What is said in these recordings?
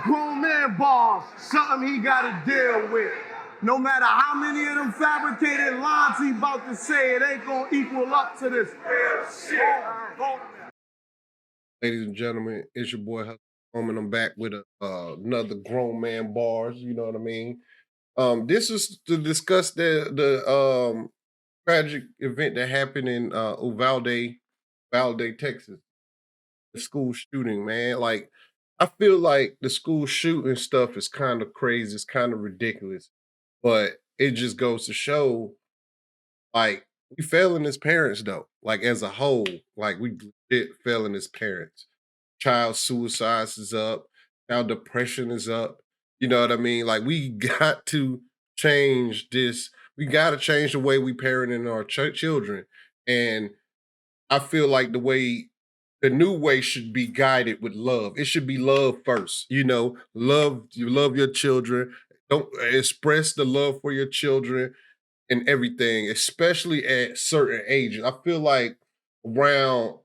Grown man bars, something he gotta deal with. No matter how many of them fabricated lines he about to say, it ain't gonna equal up to this real shit. Ladies and gentlemen, it's your boy Hustle and I'm back with another Grown Man Bars. You know what I mean? This is to discuss the tragic event that happened in Uvalde, Texas. The school shooting, man. Like, I feel like the school shooting stuff is kind of crazy. It's kind of ridiculous, but it just goes to show, like, we failing as parents, though. Like, as a whole, like, we legit failing as parents. Child suicides is up, child depression is up. You know what I mean? Like, we got to change this. We got to change the way we parenting our children. And I feel like the new way should be guided with love. It should be love first. You know, love your children. Don't express the love for your children and everything, especially at certain ages. I feel like around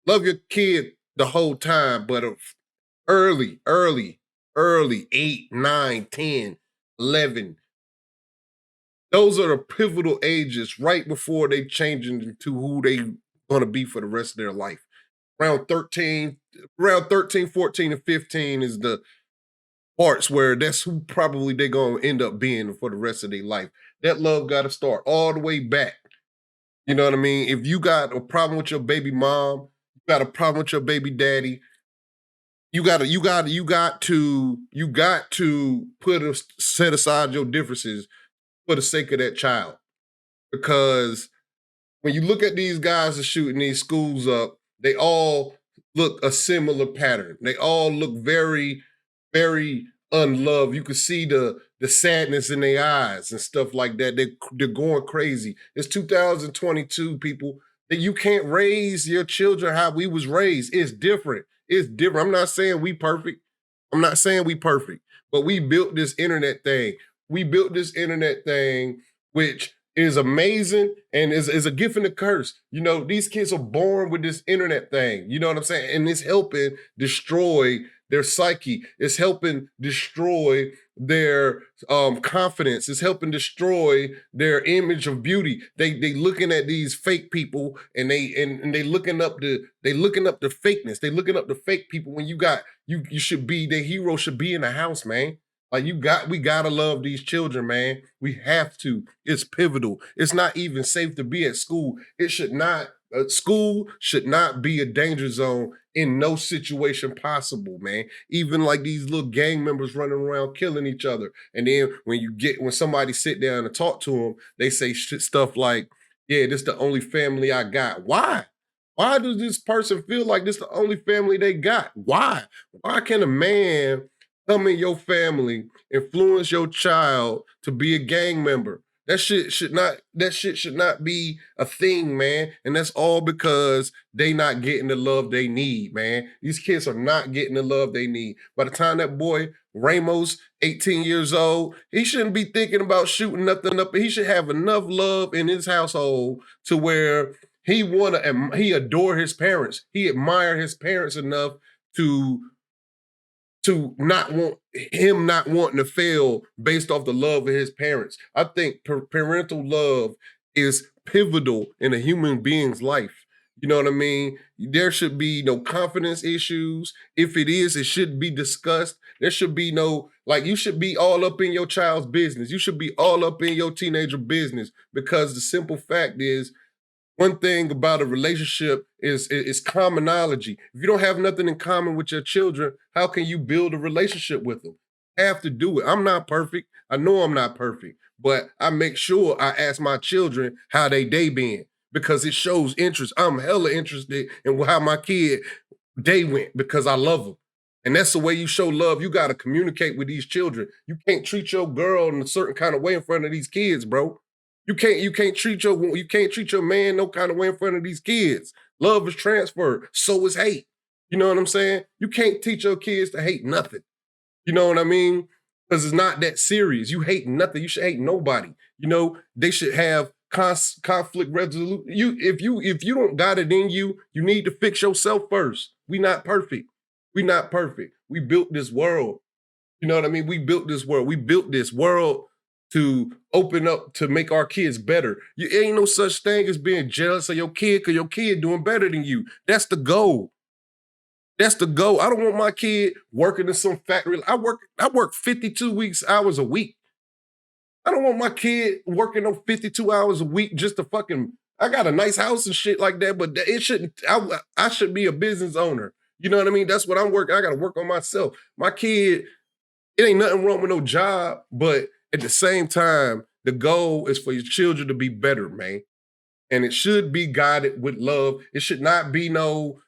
love your kid the whole time, but early, 8, 9, 10, 11. Those are the pivotal ages right before they change into who they gonna be for the rest of their life. Around 13, around 13, 14, and 15 is the parts where that's who probably they're gonna end up being for the rest of their life. That love gotta start all the way back. You know what I mean? If you got a problem with your baby mom, you got a problem with your baby daddy, you got to set aside your differences for the sake of that child. Because when you look at these guys that are shooting these schools up, they all look a similar pattern. They all look very, very unloved. You can see the sadness in their eyes and stuff like that. They're going crazy. It's 2022, people. That you can't raise your children how we was raised. It's different. It's different. I'm not saying we perfect. I'm not saying we perfect, but we built this internet thing. We built this internet thing, which is amazing and is a gift and a curse. You know, these kids are born with this internet thing. You know what I'm saying? And it's helping destroy their psyche. It's helping destroy their confidence. It's helping destroy their image of beauty. They looking at these fake people and they looking up the fakeness. They looking up the fake people when you should be the hero should be in the house, man. Like we gotta love these children, man. We have to. It's pivotal. It's not even safe to be at school. It should not. School should not be a danger zone in no situation possible, man. Even like these little gang members running around killing each other, and then when somebody sit down and talk to them, they say stuff like, "Yeah, this the only family I got." Why? Why does this person feel like this the only family they got? Why? Why can a man come in your family, influence your child to be a gang member? That shit should not be a thing, man. And that's all because they not getting the love they need, man. These kids are not getting the love they need. By the time that boy Ramos, 18 years old, he shouldn't be thinking about shooting nothing up. He should have enough love in his household to where he adore his parents. He admire his parents enough to not wanting to fail based off the love of his parents. I think parental love is pivotal in a human being's life. You know what I mean? There should be no confidence issues. If it is, it should be discussed. There should be no, like, you should be all up in your child's business. You should be all up in your teenager business, because the simple fact is, one thing about a relationship is commonology. If you don't have nothing in common with your children, how can you build a relationship with them? Have to do it. I'm not perfect. I know I'm not perfect, but I make sure I ask my children how they day been, because it shows interest. I'm hella interested in how my kid day went because I love them. And that's the way you show love. You got to communicate with these children. You can't treat your girl in a certain kind of way in front of these kids, bro. You can't treat your man no kind of way in front of these kids. Love is transferred. So is hate. You know what I'm saying? You can't teach your kids to hate nothing. You know what I mean? Because it's not that serious. You hate nothing. You should hate nobody. You know, they should have conflict resolution. If you don't got it in you, you need to fix yourself first. We not perfect. We not perfect. We built this world. You know what I mean? We built this world. We built this world to open up to make our kids better. You ain't no such thing as being jealous of your kid because your kid doing better than you. That's the goal. That's the goal. I don't want my kid working in some factory. I work 52 weeks hours a week. I don't want my kid working on 52 hours a week just to fucking. I got a nice house and shit like that, but it shouldn't. I should be a business owner. You know what I mean? That's what I'm working. I got to work on myself. My kid, it ain't nothing wrong with no job, but at the same time, the goal is for your children to be better, man. And it should be guided with love. It should not be no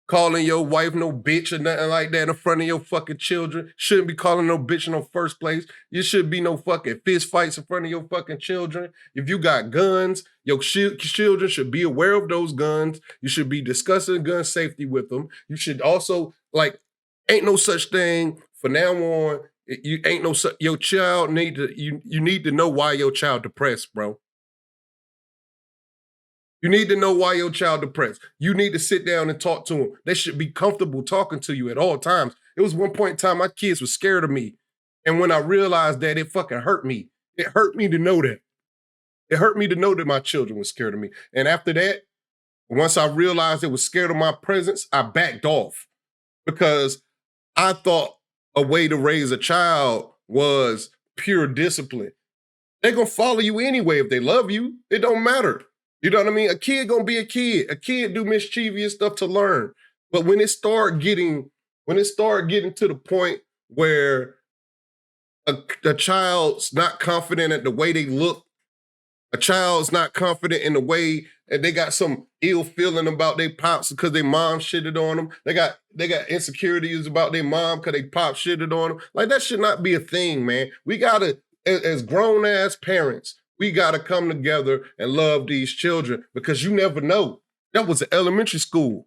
calling your wife no bitch or nothing like that in front of your fucking children. Shouldn't be calling no bitch in the first place. You should be no fucking fist fights in front of your fucking children. If you got guns, your children should be aware of those guns. You should be discussing gun safety with them. You should also, like, ain't no such thing from now on. You ain't no such, your child need to, you need to know why your child depressed, bro. You need to know why your child depressed. You need to sit down and talk to them. They should be comfortable talking to you at all times. It was one point in time my kids were scared of me. And when I realized that, it fucking hurt me. It hurt me to know that. It hurt me to know that my children were scared of me. And after that, once I realized they were scared of my presence, I backed off because I thought a way to raise a child was pure discipline. They're going to follow you anyway if they love you. It don't matter. You know what I mean? A kid gonna be a kid. A kid do mischievous stuff to learn. But when it start getting to the point where a child's not confident at the way they look, a child's not confident in the way and they got some ill feeling about their pops because their mom shitted on them. They got insecurities about their mom because they pop shitted on them. Like, that should not be a thing, man. We gotta, as grown ass parents, we got to come together and love these children because you never know. That was an elementary school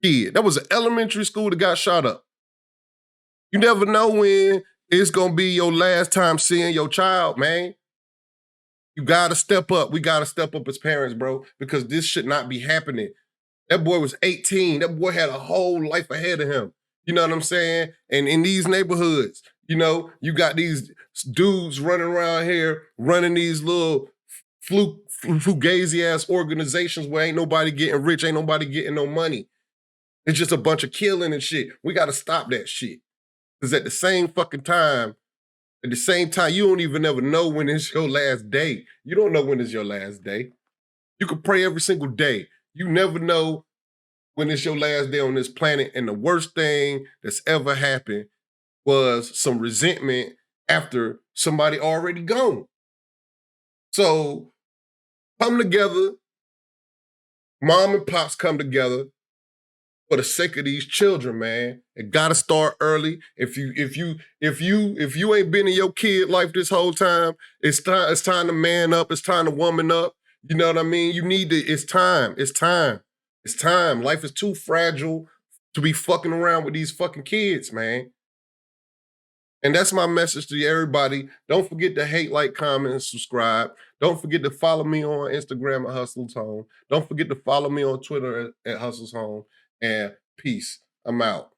kid. That was an elementary school that got shot up. You never know when it's going to be your last time seeing your child, man. You got to step up. We got to step up as parents, bro, because this should not be happening. That boy was 18. That boy had a whole life ahead of him. You know what I'm saying? And in these neighborhoods, you know, you got these dudes running around here, running these little fugazi-ass organizations where ain't nobody getting rich, ain't nobody getting no money. It's just a bunch of killing and shit. We got to stop that shit. Because at the same time, you don't even ever know when it's your last day. You don't know when it's your last day. You can pray every single day. You never know when it's your last day on this planet. And the worst thing that's ever happened was some resentment after somebody already gone. So come together, mom and pops come together for the sake of these children, man. It gotta start early. If you ain't been in your kid life this whole time, it's time to man up, it's time to woman up. You know what I mean? It's time. Life is too fragile to be fucking around with these fucking kids, man. And that's my message to everybody. Don't forget to hate, like, comment, and subscribe. Don't forget to follow me on Instagram at Hustle's Home. Don't forget to follow me on Twitter at Hustle's Home. And peace. I'm out.